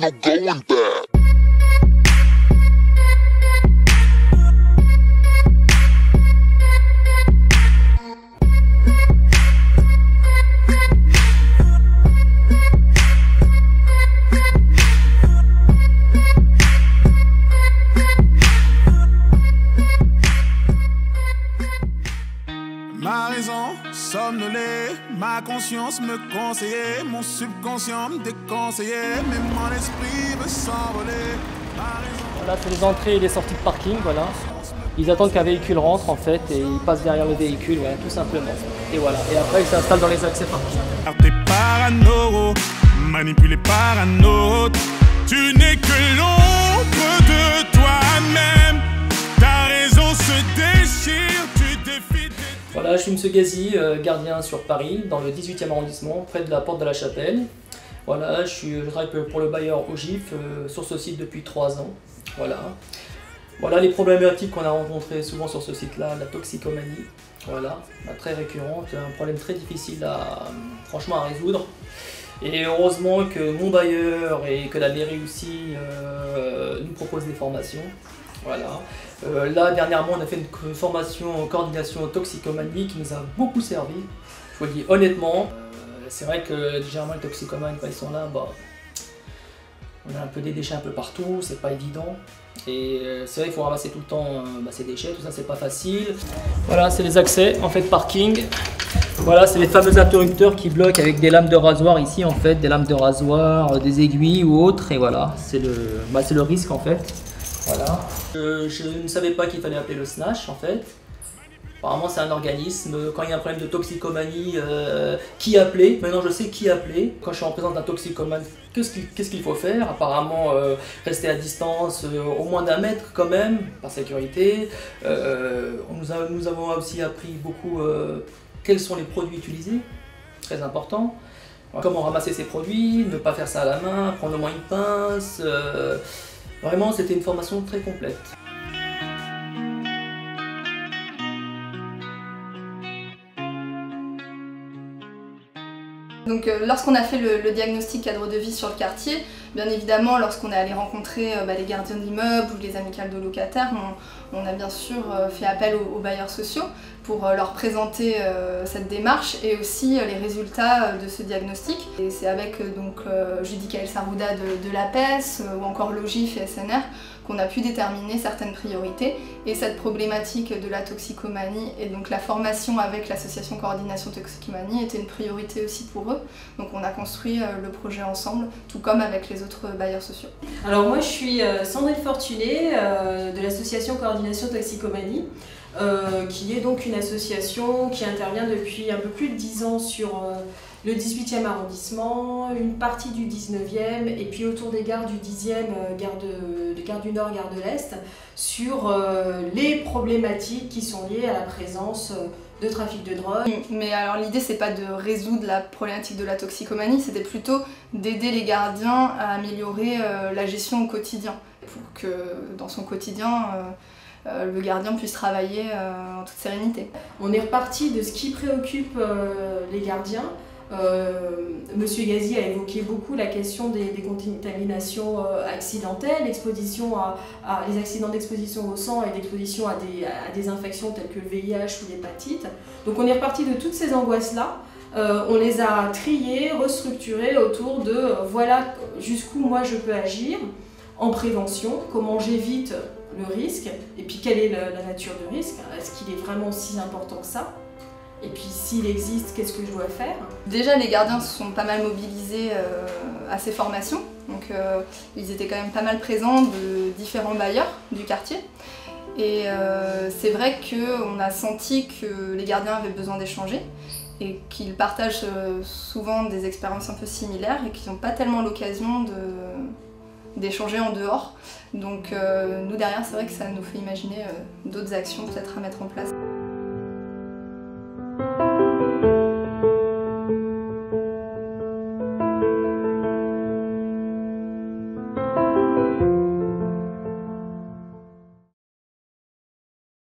no going back. Ma raison somnolée, ma conscience me conseillait, mon subconscient me déconseillait, mais mon esprit veut s'envoler. Voilà, c'est les entrées et les sorties de parking, voilà. Ils attendent qu'un véhicule rentre en fait et ils passent derrière le véhicule, voilà, tout simplement. Et voilà, et après ils s'installent dans les accès parking. T'es parano, manipulé par un autre, tu n'es que l'ombre de toi-même, ta raison se déchire, tu défies. Voilà, je suis M. Gazi, gardien sur Paris, dans le 18e arrondissement, près de la Porte de la Chapelle. Voilà, je travaille pour le bailleur OGIF sur ce site depuis 3 ans. Voilà. Voilà les problématiques qu'on a rencontrées souvent sur ce site-là, la toxicomanie. Voilà, très récurrente, un problème très difficile franchement à résoudre. Et heureusement que mon bailleur et que la mairie aussi nous proposent des formations. Voilà. Là, dernièrement, on a fait une formation en coordination toxicomanie qui nous a beaucoup servi. Je vous le dis honnêtement. C'est vrai que généralement les toxicomanes, quand ils sont là, bah, on a un peu des déchets un peu partout, c'est pas évident. Et c'est vrai qu'il faut ramasser tout le temps ces déchets, tout ça c'est pas facile. Voilà, c'est les accès en fait parking. Voilà, c'est les fameux interrupteurs qui bloquent avec des lames de rasoir ici en fait, des lames de rasoir, des aiguilles ou autres. Et voilà, c'est le risque en fait. Voilà. Je ne savais pas qu'il fallait appeler le SNACH en fait. Apparemment c'est un organisme, quand il y a un problème de toxicomanie, qui appeler? Maintenant je sais qui appeler. Quand je suis en présence d'un toxicomane, qu'est-ce qu'il faut faire? Apparemment rester à distance, au moins d'1 mètre quand même, par sécurité. Nous avons aussi appris beaucoup quels sont les produits utilisés, très important. Comment ramasser ces produits, ne pas faire ça à la main, prendre au moins une pince. Vraiment c'était une formation très complète. Donc lorsqu'on a fait le diagnostic cadre de vie sur le quartier, bien évidemment lorsqu'on est allé rencontrer les gardiens d'immeubles ou les amicales de locataires, on a bien sûr fait appel aux bailleurs sociaux pour leur présenter cette démarche et aussi les résultats de ce diagnostic. Et c'est avec Judicaël Sarouda de l'APES ou encore l'OGIF et SNR qu'on a pu déterminer certaines priorités. Et cette problématique de la toxicomanie et donc la formation avec l'association Coordination Toxicomanie était une priorité aussi pour eux. Donc on a construit le projet ensemble, tout comme avec les autres bailleurs sociaux. Alors moi je suis Sandrine Fortuné de l'association Coordination Toxicomanie, qui est donc une association qui intervient depuis un peu plus de 10 ans sur le 18e arrondissement, une partie du 19e et puis autour des gares du 10e, gare du Nord, gare de l'Est, sur les problématiques qui sont liées à la présence de trafic de drogue. Mais alors l'idée c'est pas de résoudre la problématique de la toxicomanie, c'était plutôt d'aider les gardiens à améliorer la gestion au quotidien, pour que dans son quotidien le gardien puisse travailler en toute sérénité. On est reparti de ce qui préoccupe les gardiens. Monsieur Gazi a évoqué beaucoup la question des contaminations accidentelles, l'exposition les accidents d'exposition au sang et d'exposition à des infections telles que le VIH ou l'hépatite. Donc on est reparti de toutes ces angoisses-là. On les a triées, restructurées autour de voilà jusqu'où moi je peux agir en prévention, comment j'évite le risque et puis quelle est la nature du risque, est-ce qu'il est vraiment si important que ça? Et puis s'il existe, qu'est-ce que je dois faire? Déjà les gardiens se sont pas mal mobilisés à ces formations, donc ils étaient quand même pas mal présents de différents bailleurs du quartier. Et c'est vrai qu'on a senti que les gardiens avaient besoin d'échanger et qu'ils partagent souvent des expériences un peu similaires et qu'ils n'ont pas tellement l'occasion d'échanger en dehors. Donc nous derrière c'est vrai que ça nous fait imaginer d'autres actions peut-être à mettre en place.